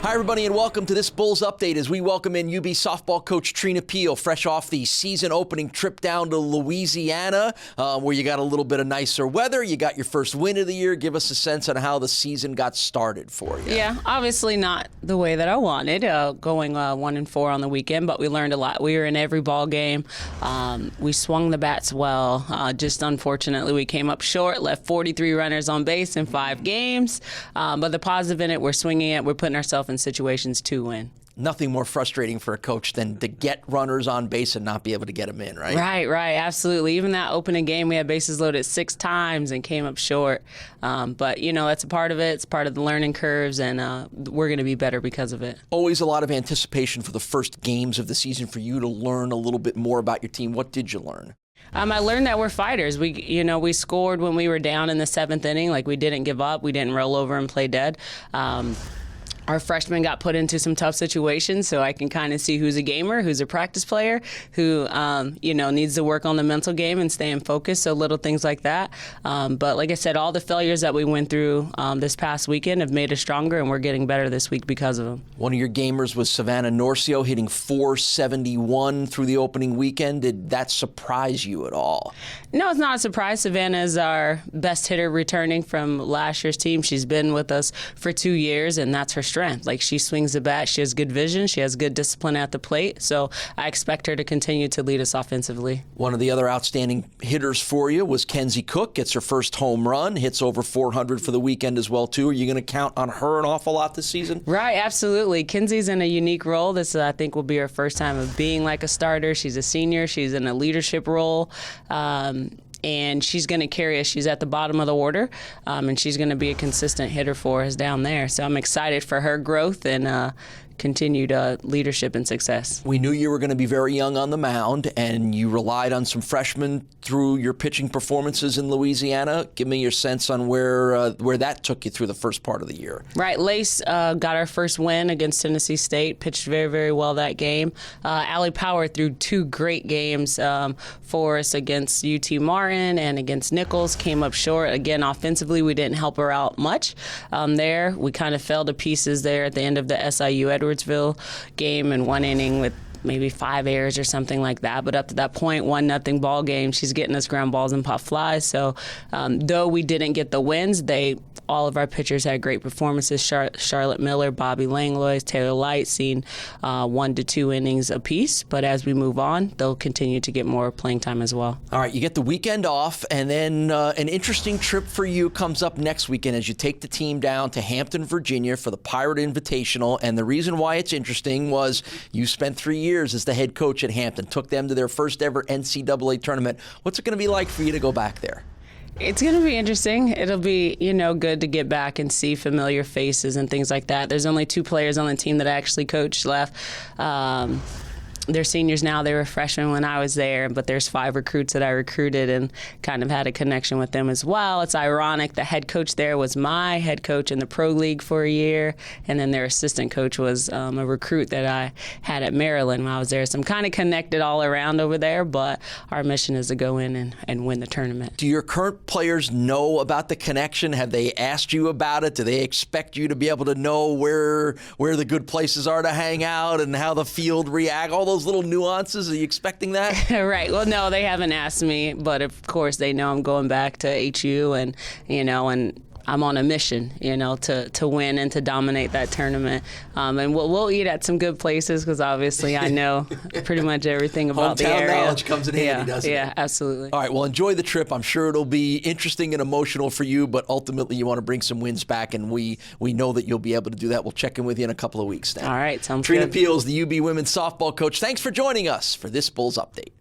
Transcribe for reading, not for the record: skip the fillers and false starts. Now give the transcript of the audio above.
Hi, everybody, and welcome to this Bulls Update as we welcome in UB softball coach Trina Peel, fresh off the season-opening trip down to Louisiana, where you got a little bit of nicer weather. You got your first win of the year. Give us a sense on how the season got started for you. Yeah, obviously not the way that I wanted, going 1-4 on the weekend, but we learned a lot. We were in every ball game. We swung the bats well. Just unfortunately, we came up short, left 43 runners on base in 5 games. But the positive in it, we're swinging it. We're putting ourselves in situations to win. Nothing more frustrating for a coach than to get runners on base and not be able to get them in, right? Right, absolutely. Even that opening game, we had bases loaded 6 times and came up short. But, you know, that's a part of it. It's part of the learning curves, and we're going to be better because of it. Always a lot of anticipation for the first games of the season for you to learn a little bit more about your team. What did you learn? I learned that we're fighters. We scored when we were down in the 7th inning. Like, we didn't give up. We didn't roll over and play dead. Our freshmen got put into some tough situations, so I can kind of see who's a gamer, who's a practice player, who needs to work on the mental game and staying focused. So little things like that. But like I said, all the failures that we went through this past weekend have made us stronger, and we're getting better this week because of them. One of your gamers was Savannah Norcio, hitting .471 through the opening weekend. Did that surprise you at all? No, it's not a surprise. Savannah is our best hitter returning from last year's team. She's been with us for 2 years, and that's her strength. Like, she swings the bat, she has good vision, she has good discipline at the plate, so I expect her to continue to lead us offensively. One of the other outstanding hitters for you was Kenzie Cook. Gets her first home run, hits over 400 for the weekend as well, too. Are you going to count on her an awful lot this season? Right, absolutely. Kenzie's in a unique role. This, I think, will be her first time of being like a starter. She's a senior. She's in a leadership role. And she's going to carry us. She's at the bottom of the order, and she's going to be a consistent hitter for us down there. So I'm excited for her growth and continued leadership and success. We knew you were going to be very young on the mound, and you relied on some freshmen through your pitching performances in Louisiana. Give me your sense on where that took you through the first part of the year. Right. Lace got our first win against Tennessee State, pitched very, very well that game. Allie Power threw 2 great games for us against UT Martin and against Nichols, came up short. Again, offensively, we didn't help her out much there. We kind of fell to pieces there at the end of the SIU Edwardsville game in 1 inning with maybe 5 errors or something like that. But up to that point, 1-0 ball game, she's getting us ground balls and pop flies. So though we didn't get the wins, all of our pitchers had great performances. Charlotte Miller, Bobby Langlois, Taylor Light, seen 1 to 2 innings apiece. But as we move on, they'll continue to get more playing time as well. All right, you get the weekend off, and then an interesting trip for you comes up next weekend as you take the team down to Hampton, Virginia for the Pirate Invitational. And the reason why it's interesting was you spent 3 years as the head coach at Hampton, took them to their first ever NCAA tournament. What's it going to be like for you to go back there? It's going to be interesting. It'll be, good to get back and see familiar faces and things like that. There's only 2 players on the team that I actually coached left. They're seniors now. They were freshmen when I was there, but there's 5 recruits that I recruited and kind of had a connection with them as well. It's ironic. The head coach there was my head coach in the Pro League for a year, and then their assistant coach was a recruit that I had at Maryland when I was there. So I'm kind of connected all around over there, but our mission is to go in and win the tournament. Do your current players know about the connection? Have they asked you about it? Do they expect you to be able to know where the good places are to hang out and how the field reacts? All those little nuances, are you expecting that? Right. Well, no, they haven't asked me, but of course they know I'm going back to HU, and and I'm on a mission, to win and to dominate that tournament. And we'll eat at some good places because obviously I know pretty much everything about the area. Hometown knowledge comes in handy, doesn't it? Yeah, absolutely. All right, well, enjoy the trip. I'm sure it'll be interesting and emotional for you, but ultimately you want to bring some wins back, and we know that you'll be able to do that. We'll check in with you in a couple of weeks now. All right, sounds Trina good. Peel is the UB women's softball coach. Thanks for joining us for this Bulls Update.